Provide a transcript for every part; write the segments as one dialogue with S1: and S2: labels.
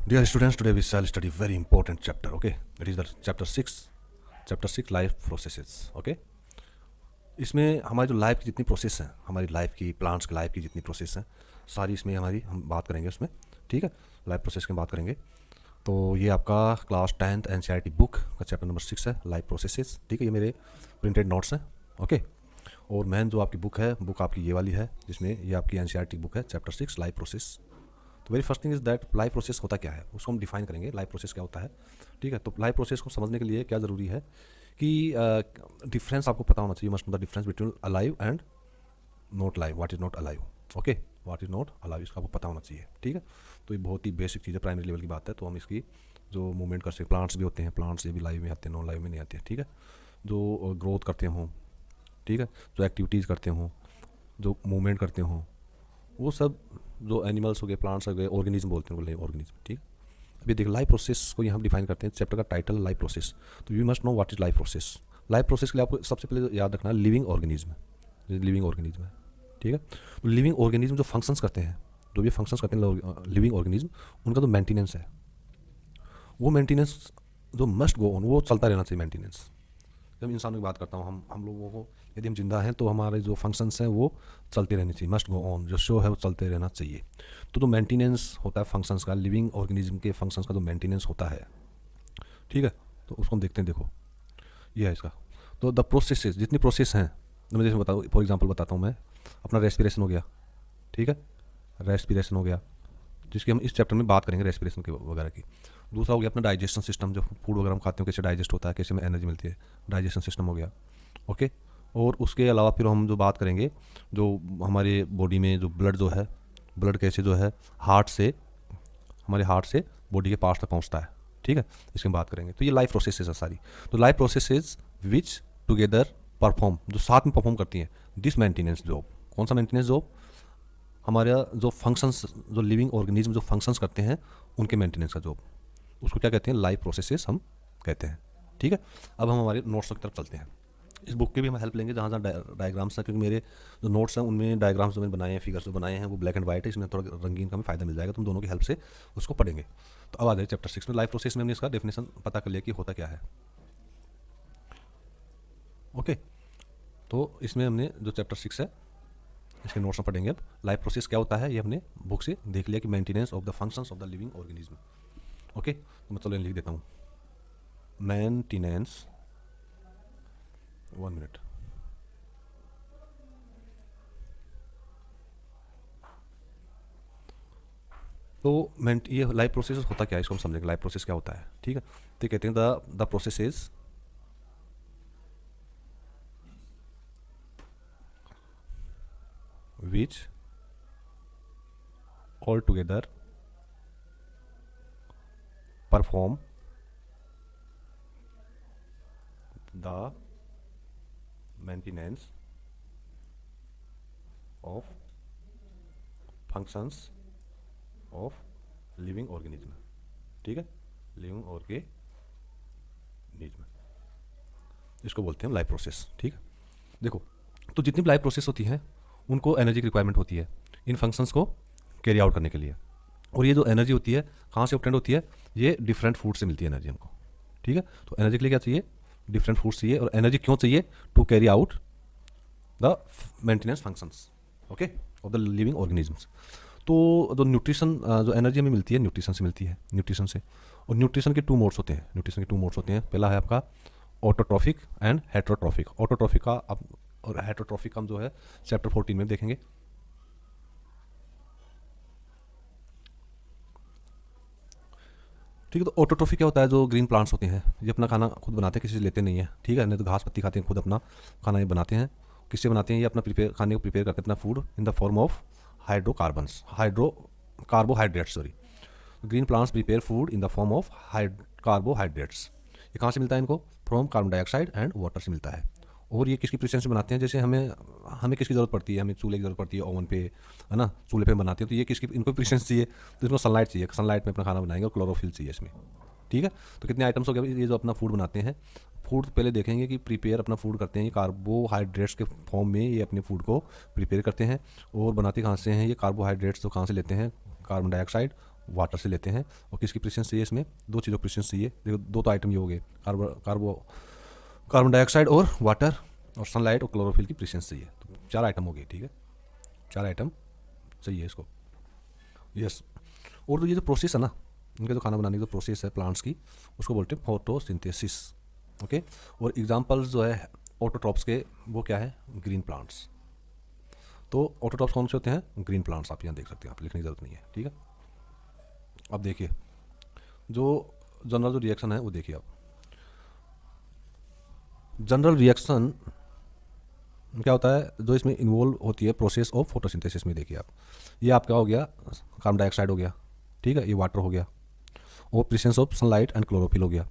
S1: Dear students, today we shall study very important chapter. Okay, it is the chapter 6, life processes. Okay, इसमें हमारी जो life की जितनी process हैं, हमारी लाइफ की, प्लांट्स की लाइफ की जितनी प्रोसेस हैं, सारी इसमें हमारी हम बात करेंगे उसमें. ठीक है, लाइफ प्रोसेस की बात करेंगे. तो ये आपका क्लास 10th NCERT बुक का चैप्टर नंबर 6 है, लाइफ प्रोसेसेस. ठीक है, ये मेरे प्रिंटेड नोट्स हैं. ओके, और मेन जो आपकी बुक है, बुक आपकी ये वाली है, जिसमें ये आपकी NCERT बुक है, चैप्टर 6 लाइफ प्रोसेस. तो very first thing is that life process होता क्या है, उसको हम डिफाइन करेंगे. लाइफ प्रोसेस क्या होता है. ठीक है, तो लाइफ प्रोसेस को समझने के लिए क्या ज़रूरी है कि डिफरेंस आपको पता होना चाहिए. Must know the difference between alive and not live. What is not alive. Okay, what is not alive, इसका आपको पता होना चाहिए. ठीक है, तो ये बहुत ही बेसिक चीज़ है, प्राइमरी लेवल की बात है. तो हम इसकी जो मूवमेंट कर सकते, प्लांट्स भी होते हैं, प्लांट्स ये भी लाइव में आते हैं, नॉन लाइव में नहीं आते हैं. ठीक है, जो ग्रोथ करते हों, ठीक है, जो एक्टिविटीज़ करते हों, जो मूवमेंट करते हों, वो सब जो एनिमल्स हो गए, प्लांट्स हो गए, ऑर्गेनिज्म बोलते हैं उनको, ऑर्गेनिज्म. ठीक, अभी देखिए लाइफ प्रोसेस को यहाँ डिफाइन करते हैं. चैप्टर का टाइटल लाइफ प्रोसेस. तो you must know what is life process. Life process के लिए आपको सबसे पहले याद रखना है लिविंग ऑर्गेनिज्म. लिविंग ऑर्गेनिज्म है. ठीक है, तो लिविंग ऑर्गेनिज्म जो फंक्शंस करते हैं, जो भी फंक्शंस करते हैं लिविंग ऑर्गेनिज्म, उनका जो मेंटेनेंस है, वो मेंटेनेंस जो मस्ट गो ऑन, वो चलता रहना चाहिए मेंटेनेंस. जब इंसानों की बात करता हूँ, हम लोगों को, यदि हम जिंदा हैं तो हमारे जो फंक्शंस हैं वो चलते रहने चाहिए. मस्ट गो ऑन, जो शो है वो चलते रहना चाहिए. तो जो मेंटेनेंस होता है फंक्शंस का, लिविंग ऑर्गेनिज्म के फंक्शंस का जो मेंटेनेंस होता है, ठीक है, तो उसको हम देखते हैं. देखो ये है इसका. तो द प्रोसेसेस, जितनी प्रोसेस हैं, तो मैं जैसे बताऊँ, फॉर एग्जाम्पल बताता हूँ मैं. अपना रेस्पिरेशन हो गया. ठीक है, रेस्पिरेशन हो गया, जिसकी हम इस चैप्टर में बात करेंगे, रेस्पिरेशन के वगैरह की. दूसरा हो गया अपना डाइजेशन सिस्टम, जो फूड वगैरह हम खाते हैं कैसे डाइजेस्ट होता है, कैसे में एनर्जी मिलती है, डाइजेशन सिस्टम हो गया. ओके, और उसके अलावा फिर हम जो बात करेंगे, जो हमारे बॉडी में जो ब्लड जो है, ब्लड कैसे जो है हार्ट से, हमारे हार्ट से बॉडी के पार्ट्स तक पहुंचता है. ठीक है, इसकी हम बात करेंगे. तो ये लाइफ प्रोसेसेस है सारी. तो लाइफ प्रोसेसेस विच टुगेदर परफॉर्म, जो साथ में परफॉर्म करती हैं दिस मेंटेनेंस जॉब. कौन सा मेंटेनेंस जॉब? हमारा जो फंक्शंस, जो लिविंग ऑर्गेनिज्म जो फंक्शंस करते हैं, उनके मेंटेनेंस का जॉब, उसको क्या कहते हैं? लाइफ प्रोसेसेस हम कहते हैं. ठीक है, अब हम हमारे नोट्स की तरफ चलते हैं. इस बुक की भी हम हेल्प लेंगे जहाँ जहाँ डायग्राम्स हैं, क्योंकि मेरे जो नोट्स हैं उनमें डायग्राम्स जो मैंने बनाए हैं, फिगर्स जो बनाए हैं, वो ब्लैक एंड वाइट है. इसमें थोड़ा रंगीन का भी फायदा मिल जाएगा, तुम दोनों की हेल्प से उसको पढ़ेंगे. तो अब आ जाए चैप्टर 6 में. लाइफ प्रोसेस में हमने इसका डेफिनेशन पता कर लिया कि होता क्या है. ओके, तो इसमें हमने जो चैप्टर 6 है, इसके नोट्स में पढ़ेंगे. अब लाइफ प्रोसेस क्या होता है ये हमने बुक से देख लिया कि maintenance of the functions of the living organism. Okay, तो मैं चलो लिख देता हूँ. Maintenance, 1 minute. तो ये लाइफ प्रोसेस होता क्या है, इसको हम समझेंगे. लाइफ प्रोसेस क्या होता है. ठीक है, तो कहते हैं the process is which altogether perform the maintenance of functions of living organism. ठीक है, लिविंग ऑर्गेनिज्म, इसको बोलते हैं लाइफ प्रोसेस. ठीक है, देखो, तो जितनी भी लाइफ प्रोसेस होती हैं उनको एनर्जी की रिक्वायरमेंट होती है इन फंक्शंस को कैरी आउट करने के लिए. और ये जो एनर्जी होती है कहाँ से ऑब्टेंड होती है? ये डिफरेंट फूड से मिलती है एनर्जी हमको. ठीक है, तो एनर्जी के लिए क्या चाहिए? डिफरेंट फूड चाहिए. और एनर्जी क्यों चाहिए? To carry out the maintenance functions, okay, of the living organisms. तो जो न्यूट्रिशन, जो एनर्जी हमें मिलती है न्यूट्रिशन से मिलती है, न्यूट्रिशन से. और न्यूट्रिशन के 2 मोड्स होते हैं. न्यूट्रिशन के 2 मोड्स होते हैं. पहला है आपका ऑटोट्रॉफिक एंड हेट्रोट्रॉफिक. ऑटोट्रॉफिक का आप, और हेट्रोट्रॉफिक हम जो है चैप्टर 14 में देखेंगे. ठीक है, तो ऑटोट्रॉफिक क्या होता है? जो ग्रीन प्लांट्स होते हैं ये अपना खाना खुद बनाते हैं, किसी से लेते नहीं है. ठीक है, नहीं तो घास पत्ती खाते हैं, खुद अपना खाना ये बनाते हैं. किससे बनाते हैं? ये अपना खाने को प्रिपेयर करते हैं, अपना food in the form of carbohydrates. Sorry, green plants prepare food in the form of carbohydrates. ये कहाँ से मिलता है इनको? From carbon dioxide and water से मिलता है. और ये किसकी प्रेजेंस में बनाते हैं? जैसे हमें किसकी ज़रूरत पड़ती है? हमें चूल्हे की ज़रूरत पड़ती है, ओवन पे, है ना, चूल्हे पे बनाते हैं. तो ये किसकी, इनको प्रेजेंस चाहिए, तो इसको सनलाइट चाहिए. सनलाइट में अपना खाना बनाएंगे और क्लोरोफिल चाहिए इसमें. ठीक है, तो कितने आइटम्स हो गए ये जो अपना फूड बनाते हैं. फूड पहले देखेंगे कि प्रिपेयर अपना फूड करते हैं ये कार्बोहाइड्रेट्स के फॉर्म में, ये अपने फूड को प्रिपेयर करते हैं. और बनाते कहाँ से हैं ये कार्बोहाइड्रेट्स? तो कहाँ से लेते हैं? कार्बन डाइऑक्साइड, वाटर से लेते हैं। और किसकी प्रेजेंस चाहिए इसमें? दो चीज़ों की प्रेजेंस चाहिए। देखो दो तो आइटम ये हो गए, कार्बन डाइऑक्साइड और वाटर, और सनलाइट और क्लोरोफिल की प्रेजेंस चाहिए। तो 4 आइटम हो गए, ठीक है, 4 आइटम चाहिए इसको। यस। और तो ये जो प्रोसेस है ना, इनके जो खाना बनाने की जो प्रोसेस है प्लांट्स की, उसको बोलते हैं फोटोसिंथेसिस। ओके। और एग्जांपल्स जो है ऑटोट्रॉप्स के, वो क्या है? Green plants. तो ऑटोट्रॉप्स कौन से होते हैं? Green plants. आप यहाँ देख सकते हैं, आप लिखने की जरूरत नहीं है, ठीक है। अब देखिए जो जनरल जो रिएक्शन है वो देखिए आप। जनरल रिएक्शन क्या होता है जो इसमें इन्वॉल्व होती है प्रोसेस ऑफ फोटोसिंथेसिस में? देखिए आप, ये आपका हो गया कार्बन डाइऑक्साइड हो गया, ठीक है, ये वाटर हो गया, और presence of sunlight and chlorophyll हो गया,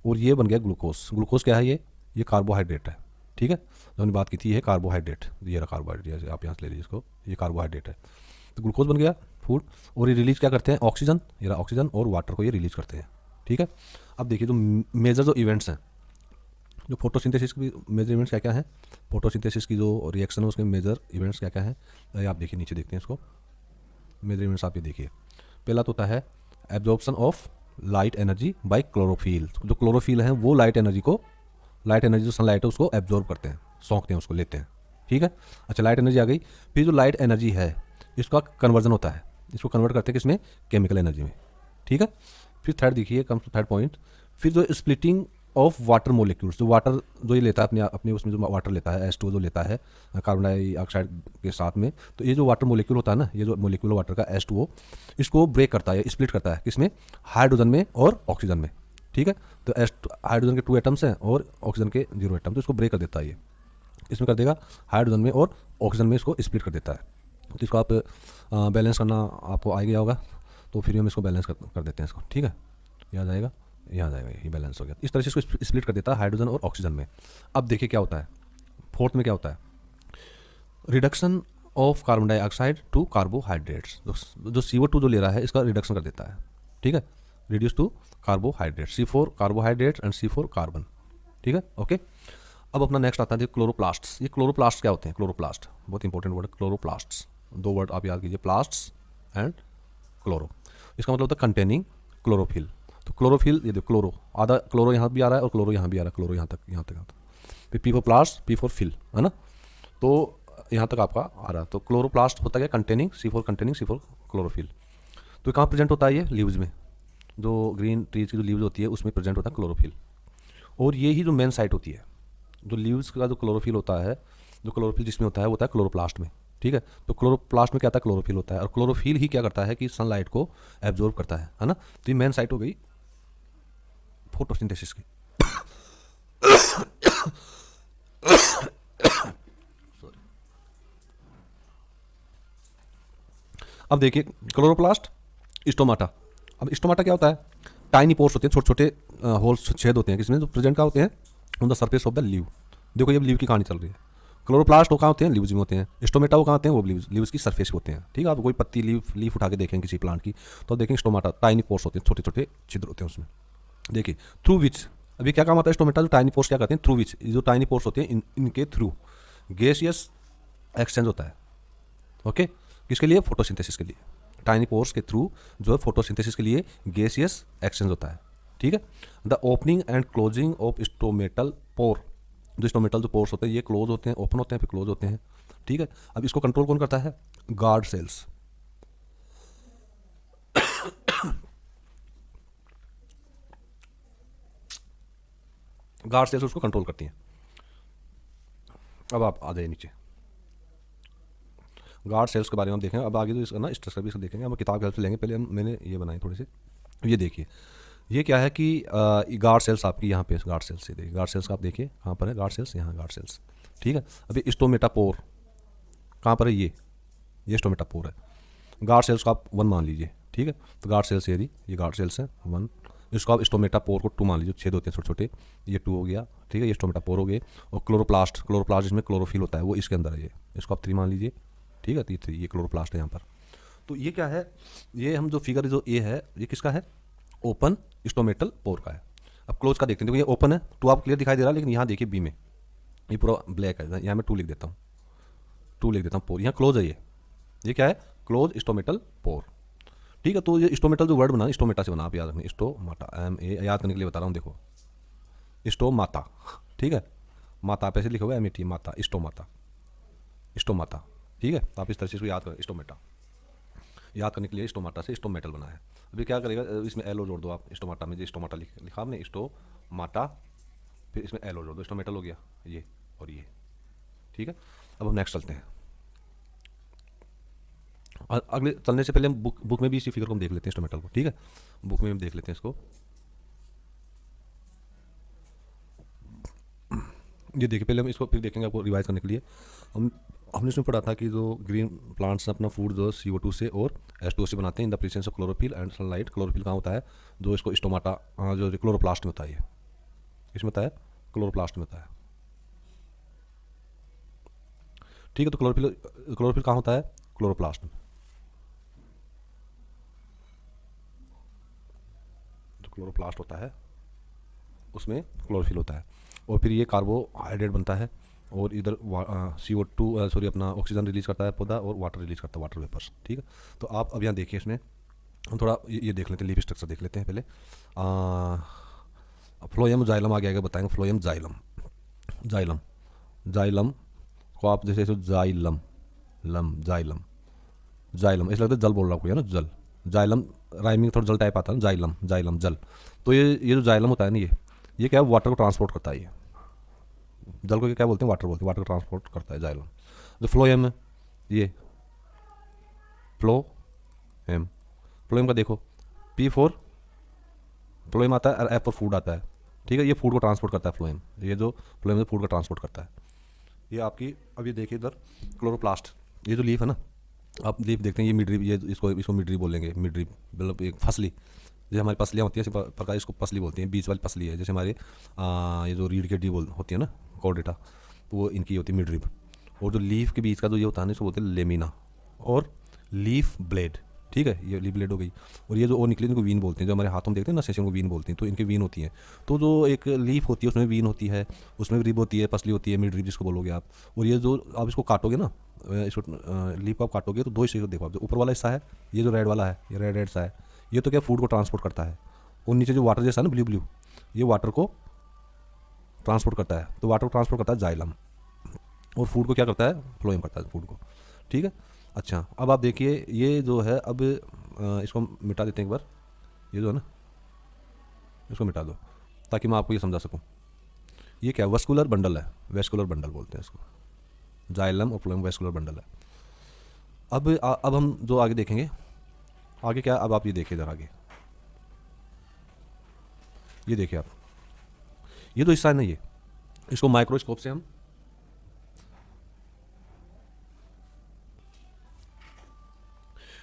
S1: और ये बन गया ग्लूकोज। ग्लूकोज क्या है? ये कार्बोहाइड्रेट है, ठीक है। जो हमने बात की थी, ये कार्बोहाइड्रेट, ये रहा कार्बोहाइड्रेट, आप यहाँ से ले लीजिए इसको, ये कार्बोहाइड्रेट है। तो ग्लूकोज बन गया फूड, और ये रिलीज क्या करते हैं? ऑक्सीजन, ये रहा ऑक्सीजन, और वाटर को ये रिलीज करते हैं, ठीक है। अब देखिए जो मेजर जो इवेंट्स हैं, जो फोटोसिंथेसिस की मेजर इवेंट्स क्या क्या हैं, फोटोसिंथेसिस की जो रिएक्शन है उसके मेजर इवेंट्स क्या क्या हैं, ये आप देखिए नीचे देखते हैं इसको। मेजर इवेंट्स आप ये देखिए, पहला तो होता है absorption of light energy by chlorophyll. जो क्लोरोफिल है वो लाइट एनर्जी जो सनलाइट है उसको एब्जॉर्ब करते हैं, सौंकते हैं, उसको लेते हैं, ठीक है। अच्छा, लाइट एनर्जी आ गई। फिर जो लाइट एनर्जी है इसका कन्वर्जन होता है, इसको कन्वर्ट करते हैं किसमें? केमिकल एनर्जी में, ठीक है। फिर थर्ड देखिए, कम टू थर्ड पॉइंट, फिर जो स्प्लिटिंग ऑफ वाटर मोलिक्यूल्स, जो वाटर जो ये लेता है अपने उसमें जो वाटर लेता है, H2O जो लेता है कार्बन डाइऑक्साइड के साथ में, तो ये जो वाटर मोलिक्यूल होता है ना, ये जो मोलिक्यूल वाटर का H2O, इसको ब्रेक करता है, स्प्लिट करता है किसमें? हाइड्रोजन में और ऑक्सीजन में, ठीक है। तो हाइड्रोजन के 2 एटम्स हैं और ऑक्सीजन के 0 एटम, तो इसको ब्रेक कर देता है ये, इसमें कर देगा हाइड्रोजन में और ऑक्सीजन में इसको स्प्लिट कर देता है। तो इसको आप बैलेंस करना आपको आ गया होगा, तो फिर हम इसको बैलेंस कर देते हैं इसको, ठीक है। यह आ जाएगा, यहाँ जाएगा, ये बैलेंस हो गया। इस तरह से इसको स्प्लिट कर देता है हाइड्रोजन और ऑक्सीजन में। अब देखिए क्या होता है फोर्थ में, क्या होता है? Reduction of carbon dioxide to carbohydrates. जो CO2 जो ले रहा है इसका रिडक्शन कर देता है, ठीक है, reduce to carbohydrate, C4 carbohydrate and C4 carbon, ठीक है, ओके। अब अपना नेक्स्ट आता है क्लोरोप्लास्ट। ये क्लोरोप्लास्ट क्या होते हैं? क्लोरोप्लास्ट बहुत इंपॉर्टेंट वर्ड है, क्लोरोप्लास्ट। 2 वर्ड आप याद कीजिए, प्लास्ट्स एंड क्लोरो। इसका मतलब होता है कंटेनिंग क्लोरोफिल। तो क्लोरोफिल, ये देखो क्लोरो, आधा क्लोरो यहाँ भी आ रहा है और क्लोरो यहाँ भी आ रहा है, क्लोरो यहाँ तक। फिर P4 प्लास्ट, P4 फिल, है ना, तो यहाँ तक आपका आ रहा है। तो क्लोरोप्लास्ट होता है कंटेनिंग C4 क्लोरोफिल। तो कहाँ प्रेजेंट होता है? ये लीव्स में, जो ग्रीन ट्रीज की जो लीव्स होती है उसमें प्रेजेंट होता है क्लोरोफिल। और ये ही जो मेन साइट होती है, जो लीव्स का जो क्लोरोफिल होता है, जो क्लोरोफिल जिसमें होता है वो होता है क्लोरोप्लास्ट में, ठीक है। तो क्लोरोप्लास्ट में क्या होता है? क्लोरोफिल होता है, और क्लोरोफिल ही क्या करता है कि सनलाइट को एब्जॉर्ब करता है ना। तो ये मेन साइट हो गई फोटोसिंथेसिस की। अब देखिए क्लोरोप्लास्ट, स्टोमाटा। अब स्टोमाटा क्या होता है? टाइनी पोर्स होते हैं, छोटे छोटे होल्स, छेद होते हैं किसमें, जो प्रेजेंट का होते हैं on the surface of the leave. देखो ये लीव की कहानी चल रही है। क्लोरोप्लास्ट वो कहाँ होते हैं? लीव्स में होते हैं। स्टोमेटा वो कहाँ होते हैं? वो लीव्स की सरफेस होते हैं, ठीक है। आप कोई पत्ती लीफ उठा के देखें किसी प्लांट की, तो देखेंगे स्टोमाटा, टाइनी पोर्स होते हैं, छोटे छोटे छिद्र होते हैं उसमें। देखिए थ्रू विच, अभी क्या काम आता है स्टोमेटा, जो टाइनी पोर्स क्या करते हैं? थ्रू विच, जो टाइनी पोर्स होते हैं इनके थ्रू गैसियस एक्सचेंज होता है, ओके। किसके लिए? फोटोसिंथेसिस के लिए। टाइनी पोर्स के थ्रू जो है फोटोसिंथेसिस के लिए गैसियस एक्सचेंज होता है, ठीक है। The opening and closing of stomatal pore, जो स्टोमेटल जो पोर्स होते हैं ये क्लोज होते हैं, ओपन होते हैं, फिर क्लोज होते हैं, ठीक है। अब इसको कंट्रोल कौन करता है? Guard cells. गार्ड सेल्स उसको कंट्रोल करती हैं। अब आप आ जाइए नीचे, गार्ड सेल्स के बारे में हम देखेंगे। अब आगे तो इसका ना स्ट्रक्चर भी इसका देखेंगे, हम किताब हेल्प से लेंगे। पहले मैंने ये बनाई थोड़ी सी, ये देखिए ये क्या है कि गार्ड सेल्स आपकी यहाँ पे गार्ड सेल्स, ये देखिए गार्ड सेल्स का आप देखिए कहाँ पर है गार्ड सेल्स, यहाँ गार्ड सेल्स, ठीक है। अभी स्टोमेटापोर कहाँ पर है? ये स्टोमेटापोर है। गार्ड सेल्स को आप 1 मान लीजिए, ठीक है। तो गार्ड सेल्स ये गार्ड सेल्स है 1, इसको आप स्टोमेटापोर को 2 मान लीजिए, छेद होते हैं छोटे छोटे, ये 2 हो गया, ठीक है। ये स्टोमेटापोर हो गए। और क्लोरोप्लास्ट जिसमें क्लोरोफिल होता है वो इसके अंदर है, ये इसको आप 3 मान लीजिए, ठीक है। तो ये 3, ये क्लोरोप्लास्ट है यहाँ पर। तो ये क्या है? ये हम जो फिगर जो ए है ये किसका है? ओपन स्टोमेटल पोर का है। अब क्लोज का देखते हैं, देखो ये ओपन है, 2 आप क्लियर दिखाई दे रहा है, लेकिन यहाँ देखिए बी में ये पूरा ब्लैक है, यहाँ मैं 2 लिख देता हूँ, 2 लिख देता हूँ पोर, यहाँ क्लोज है। ये क्या है? क्लोज स्टोमेटल पोर, ठीक है। तो ये स्टोमेटल जो वर्ड बना, स्टोमेटा से बना, आप याद रखना, स्टोमाटा, याद करने के लिए बता रहा हूँ। देखो स्टोमाता, ठीक है, माता आप ऐसे लिखोगे एम ए टी, माता, स्टोमाता, स्टोमाता, ठीक है। तो आप इस तरह से इसको याद करें, स्टोमेटा याद करने के लिए स्टोमाटा से स्टोमेटल बना है। अभी क्या करेगा, इसमें एलो जोड़ दो आप, स्टोमाटा में जो स्टोमाटा लिखा आपने, स्टोमाटा, फिर इसमें एलो जोड़ दो, स्टोमेटल हो गया ये और ये, ठीक है। अब हम नेक्स्ट चलते हैं। अगले चलने से पहले हम बुक में भी इसी फिगर को हम देख लेते हैं, स्टोमेटल को, ठीक है। बुक में हम देख लेते हैं इसको। ये देखिए, पहले हम इसको फिर देखेंगे आपको रिवाइज करने के लिए। हमने इसमें पढ़ा था कि जो ग्रीन प्लांट्स अपना फूड जो CO2 से और H2O से बनाते हैं in the presence of chlorophyll and sunlight. Chlorophyll कहाँ होता है, जो इसको स्टोमाटा, जो क्लोरोप्लास्ट में होता है, ये इसमें होता है, क्लोरोप्लास्ट में होता है, ठीक है। तो क्लोरोफिल कहाँ होता है, क्लोरोप्लास्ट में। जो क्लोरोप्लास्ट होता है उसमें क्लोरोफिल होता है, और फिर ये कार्बोहाइड्रेट बनता है, और इधर CO2 सॉरी अपना ऑक्सीजन रिलीज करता है पौधा, और वाटर रिलीज करता है, वाटर वेपर्स, ठीक है। तो आप अब यहाँ देखिए, इसमें हम थोड़ा ये देख लेते हैं, लीफ स्ट्रक्चर देख लेते हैं पहले। फ्लोएम जाइलम आगे आगे बताएंगे, फ्लोएम जाइलम, जाइलम, जाइलम को आप जैसे जाइलम, लम, जाइलम, जाइलम ऐसा लगता है जल बोल रहा कोई है ना, जल, जाइलम राइमिंग थोड़ा जल टाइप आता है ना, जाइलम, जाइलम जल। तो ये जो जाइलम होता है ना, ये क्या है, वाटर को ट्रांसपोर्ट करता है। ये जल को क्या बोलते हैं, वाटर बोलते हैं, वाटर को ट्रांसपोर्ट करता है जाइलम। जो फ्लोएम है, ये फ्लोएम, फ्लोएम का देखो, P फॉर फ्लोएम आता है, और F फॉर फूड आता है, ठीक है। ये फूड को ट्रांसपोर्ट करता है फ्लोएम, ये जो फ्लोएम है फूड को ट्रांसपोर्ट करता है। ये आपकी, अब ये देखिए इधर क्लोरोप्लास्ट, ये जो लीफ है ना, आप लीफ देखते हैं, ये मिड लीफ, ये इसको मिड लीफ बोलेंगे, मिड लीफ मतलब एक फसली, जैसे हमारी पसलियाँ होती हैं इसी प्रकार इसको पसली बोलती हैं, बीच वाली पसली है, जैसे हमारे ये जो रीढ़ की हड्डी होती है ना, कॉर्डेटा, तो वो इनकी होती है मिड लीफ। और जो लीफ के बीच का जो ये होता है ना, इसको बोलते हैं लेमिना और लीफ ब्लेड, ठीक है। ये लीफ ब्लेड हो गई, और ये जो और निकली इनको वीन बोलते हैं, जो हमारे हाथों में देखते हैं ना, सेशन को वीन बोलते हैं, तो इनके वीन होती हैं। तो जो एक लीफ होती है उसमें वीन होती है, उसमें रिब होती है, पसली होती है, मिड रिब जिसको बोलोगे आप। और ये जो आप इसको काटोगे ना, इसको लीफ को आप काटोगे तो दो हिस्से को देखो आप, जो ऊपर वाला हिस्सा है, ये जो रेड वाला है, ये रेड रेड सा है, ये तो क्या फूड को ट्रांसपोर्ट करता है, और नीचे जो वाटर जैसा है ना, ब्लू ब्लू, ये वाटर को ट्रांसपोर्ट करता है। तो वाटर को ट्रांसपोर्ट करता है जाइलम, और फूड को क्या करता है, फ्लोएम करता है फूड को, ठीक है। अच्छा, अब आप देखिए ये जो है, अब इसको मिटा देते हैं एक बार, ये जो है ना, इसको मिटा दो ताकि मैं आपको ये समझा सकूं। ये क्या वेस्कुलर बंडल है, वेस्कुलर बंडल बोलते हैं इसको, जाइलम और फ्लोएम वेस्कुलर बंडल है। अब हम जो आगे देखेंगे, आगे क्या, अब आप ये देखिए इधर आगे, ये देखिए आप, ये जो हिस्सा है ना, ये इसको माइक्रोस्कोप से हम,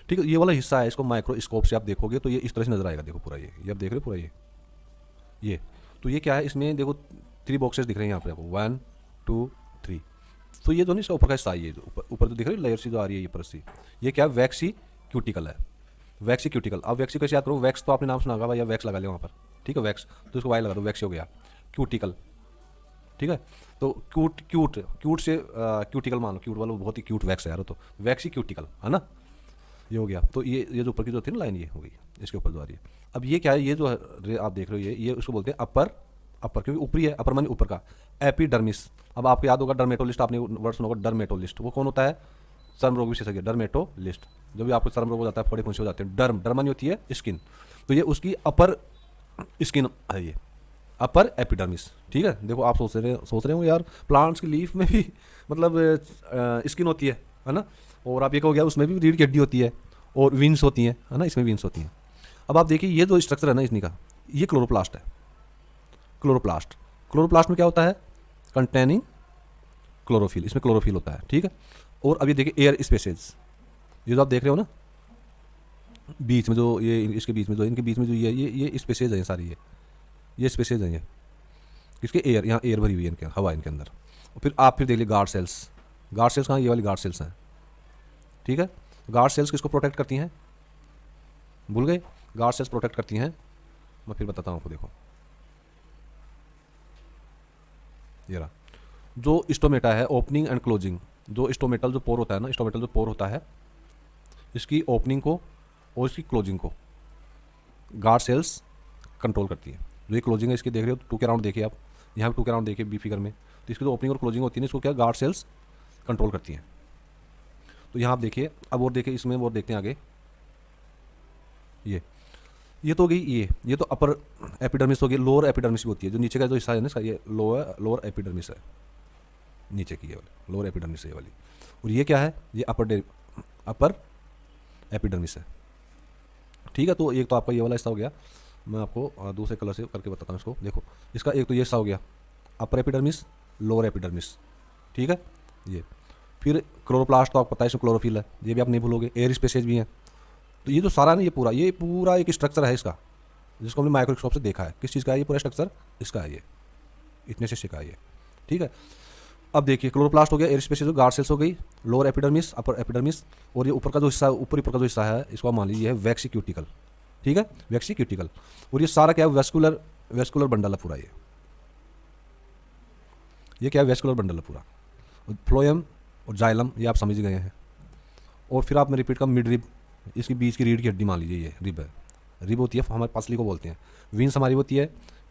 S1: ठीक है, ये वाला हिस्सा है, इसको माइक्रोस्कोप से आप देखोगे तो ये इस तरह से नजर आएगा। देखो पूरा ये आप देख रहे हो पूरा ये तो ये क्या है, इसमें देखो 3 बॉक्सेस दिख रहे हैं यहाँ पे आपको, 1 2 3। तो ये तो नहीं, इसका ऊपर का हिस्सा है, ये जो ऊपर जो दिख रही है लेयर सी जो आ रही है, ये परत, ये क्या है, वैक्सी क्यूटिकल है, वैक्सी क्यूटिकल। अब वैक्सी कैसे याद करो, वैक्स तो आपने नाम सुना होगा भाई, या वैक्स लगा लिया वहाँ पर, ठीक है, वैक्स, तो इसको वाई लगा दो, वैक्सी हो गया, क्यूटिकल, ठीक है। तो क्यूट से क्यूटिकल मानो, क्यूट वाला बहुत ही क्यूट वैक्स है यार, तो वैक्सी क्यूटिकल है ना, ये हो गया। तो ये जो ऊपर की जो थी ना लाइन, ये हो गई, इसके ऊपर जो आ रही है। अब ये क्या है, ये जो आप देख रहे हो, ये उसको बोलते हैं अपर क्योंकि ऊपरी है, अपर मानी ऊपर का, एपिडर्मिस। अब आपको याद होगा डर्मेटोलिस्ट, आपने वर्ड सुना होगा डर्मेटोलिस्ट, वो कौन होता है, चर्म रोग विशेषज्ञ, डर्मेटोलिस्ट। जब भी आपको चर्म रोग हो जाता है, फोड़े फुंसी हो जाते हैं, डर्म मानी होती है स्किन, तो ये उसकी अपर स्किन है, ये अपर एपिडर्मिस, ठीक है। देखो आप सोच रहे हो यार, प्लांट्स की लीफ में भी मतलब स्किन होती है ना, और आप ये कहो गया उसमें भी रीढ़ की हड्डी होती है, और विंस होती हैं, है ना, इसमें विंस होती हैं। अब आप देखिए ये जो स्ट्रक्चर है ना इसनी का, ये क्लोरोप्लास्ट है, क्लोरोप्लास्ट में क्या होता है, कंटेनिंग क्लोरोफिल, इसमें क्लोरोफिल होता है, ठीक है। और अब ये देखिए एयर स्पेसेज, ये जो आप देख रहे हो ना बीच में, जो ये इसके बीच में, जो इनके बीच में जो ये स्पेसेज है सारी, ये स्पेसेज है, ये इसके एयर, यहाँ एयर भरी हुई है इनके, हवा इनके अंदर। और फिर आप फिर देख लीजिए गार्ड सेल्स कहाँ, ये वाली गार्ड सेल्स हैं, ठीक है। गार्ड सेल्स किसको प्रोटेक्ट करती हैं, भूल गए, गार्ड सेल्स प्रोटेक्ट करती हैं, मैं फिर बताता हूँ आपको, देखो ये रहा, जो स्टोमेटा है, ओपनिंग एंड क्लोजिंग, जो स्टोमेटल जो पोर होता है ना, स्टोमेटल जो पोर होता है, इसकी ओपनिंग को और इसकी क्लोजिंग को गार्ड सेल्स कंट्रोल करती है। जो ये क्लोजिंग है इसकी देख रहे हो, 2 के राउंड देखिए आप, यहाँ पे 2 के राउंड देखिए बी फिगर में, तो इसकी जो ओपनिंग और क्लोजिंग होती है इसको क्या गार्ड सेल्स कंट्रोल करती हैं। तो यहाँ आप देखिए, अब और देखिए इसमें और देखते हैं आगे, ये तो हो गई, ये तो अपर एपिडर्मिस हो गई, लोअर एपिडर्मिस भी होती है, जो नीचे का जो हिस्सा है ना इसका, ये लोअर एपिडर्मिस है, नीचे की ये वाली लोअर एपिडर्मिस है ये वाली। और ये क्या है, ये अपर एपिडर्मिस है। ठीक है, तो एक तो आपका ये वाला हिस्सा हो गया। मैं आपको दूसरे कलर से करके बताता हूँ इसको। देखो इसका एक तो ये हिस्सा हो गया अपर एपिडर्मिस, लोअर एपिडर्मिस। ठीक है, ये फिर क्लोरोप्लास्ट तो आपको पता है इसमें क्लोरोफिल है, ये भी आप नहीं भूलोगे, एयर स्पेसेज भी हैं। तो ये जो सारा ना ये पूरा एक स्ट्रक्चर है इसका, जिसको हमने माइक्रोस्कोप से देखा है। किस चीज़ का है ये पूरा स्ट्रक्चर, इसका है ये, इतने से का है ये। ठीक है, अब देखिए क्लोरोप्लास्ट हो गया, एयर स्पेसेज गार्ड सेल्स हो गई, लोअर एपिडर्मिस, अपर एपिडर्मिस, और ये ऊपर का जो हिस्सा, ऊपर का जो हिस्सा है इसको मान लीजिए है वैक्सीक्यूटिकल। ठीक है, वैक्सीक्यूटिकल। और ये सारा क्या है, वेस्कुलर बंडल है पूरा, ये क्या है, वेस्कुलर बंडल है पूरा। फ्लोएम और जाइलम ये आप समझ गए हैं। और फिर आप मैं रिपीट का मिड रिब, इसकी बीच की रीढ़ की हड्डी मान लीजिए, ये रिब है, रिब होती है हमारे पसली को बोलते हैं। विंस हमारी होती है,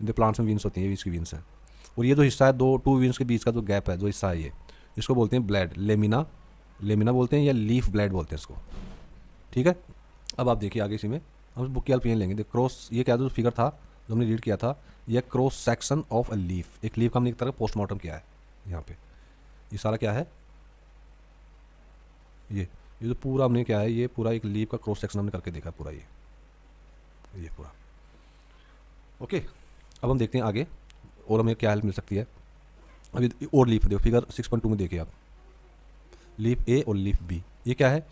S1: प्लांट्स में विंस होती हैं, बीच की विंस है। और ये जो हिस्सा है, टू विंस के बीच का जो गैप है, जो हिस्सा है ये, इसको बोलते हैं ब्लेड, लेमिना बोलते हैं या लीफ ब्लेड बोलते हैं इसको। ठीक है, अब आप देखिए आगे इसी में हम बुक की हेल्प लेंगे। क्रॉस, ये क्या जो फिगर था जो हमने रीड किया था, ये cross section of a leaf, एक लीफ का हमने एक तरह पोस्टमार्टम किया है यहाँ पे। ये सारा क्या है, ये जो पूरा हमने क्या है, ये पूरा एक लीफ का क्रॉस सेक्शन हमने करके देखा पूरा, ये पूरा। ओके, अब हम देखते हैं आगे और हमें क्या हेल्प मिल सकती है। अभी और लीफ देखो, फिगर 6.2 में देखिए आप, लीफ ए और लीफ बी, ये क्या है,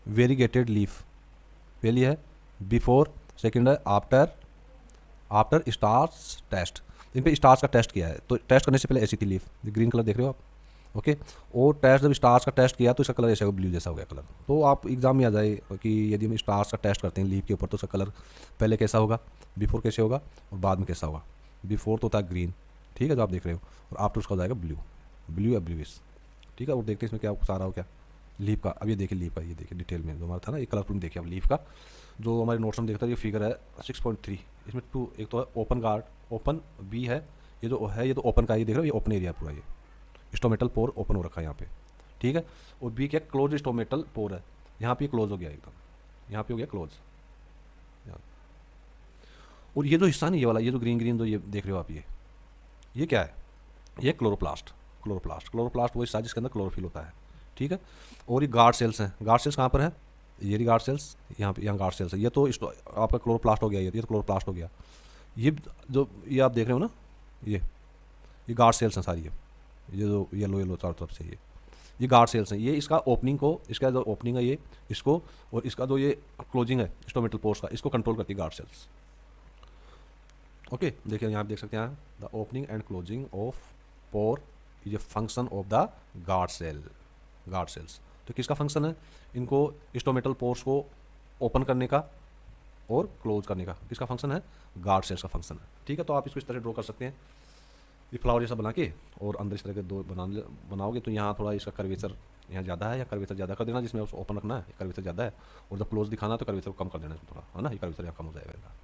S1: वेरीगेटेड लीफ। पहली है बिफोर, सेकंड है आफ्टर स्टार्च टेस्ट। इन पे स्टार्च का टेस्ट किया है, तो टेस्ट करने से पहले ऐसी थी लीफ, ग्रीन कलर देख रहे हो आप। ओके, और टेस्ट जब स्टार्च का टेस्ट किया तो इसका कलर ऐसा ब्लू जैसा हो गया कलर। तो आप एग्जाम में आ जाए कि यदि हम स्टार्च का टेस्ट करते हैं लीफ के ऊपर तो उसका कलर पहले कैसा होगा, बिफोर कैसे होगा और बाद में कैसा होगा। बिफोर तो होता है ग्रीन, ठीक है, जो आप देख रहे हो, और आफ्टर उसका हो जाएगा ब्लू या ब्लूइश। ठीक है, और देखते हैं इसमें क्या सारा हो क्या लीफ का। अब ये देखिए लीफ का, ये देखिए डिटेल में जो हमारा था ना, ये कलरफुल में देखिए अब लीफ का जो हमारे नोट्स में देखता है। ये फिगर है 6.3, इसमें 2, एक तो है ओपन गार्ड, ओपन बी है, ये जो है ये तो ओपन का, ये देख रहे हो, ये ओपन एरिया पूरा, ये स्टोमेटल पोर ओपन हो रखा है यहाँ पे। ठीक है, और बी क्या क्लोज स्टोमेटल पोर है, यहाँ पे क्लोज हो गया एकदम, यहाँ पे हो गया क्लोज। और ये जो हिस्सा नहीं, ये वाला, ये जो ग्रीन जो ये देख रहे हो आप, ये क्या है, ये क्लोरोप्लास्ट वो हिस्सा जिसके अंदर क्लोरोफिल होता है। ठीक है, और ये गार्ड सेल्स हैं। गार्ड सेल्स कहाँ पर है, ये रही गार्ड सेल्स, यहाँ पे, यहाँ गार्ड सेल्स है। ये तो आपका क्लोरोप्लास्ट हो गया, ये तो क्लोरोप्लास्ट हो गया। ये जो ये आप देख रहे हो ना, ये गार्ड सेल्स हैं सारी, ये जो येलो चारों तरफ से ये गार्ड सेल्स हैं। ये इसका ओपनिंग को, इसका जो ओपनिंग है ये इसको, और इसका जो ये क्लोजिंग है स्टोमेटल पोर्स का, इसको कंट्रोल करती है गार्ड सेल्स। ओके, देखिए यहाँ आप देख सकते हैं the opening and closing of pore is a function of the guard cells. तो किसका फंक्शन है, इनको स्टोमेटल पोर्स को ओपन करने का और क्लोज करने का, किसका फंक्शन है, गार्ड सेल्स का फंक्शन है। ठीक है, तो आप इसको इस तरह ड्रॉ कर सकते हैं, ये फ्लावर जैसा बना के, और अंदर इस तरह के दो बनाओगे तो यहाँ थोड़ा इसका कर्वेचर यहाँ ज़्यादा है, या कर्वेचर ज़्यादा कर देना, जिसमें उसको ओपन रखना है कर्वेचर ज़्यादा है, और जब क्लोज दिखाना तो कर्वेचर को कम कर देना थोड़ा, है ना, ये कर्वेचर यहाँ कम हो जाएगा।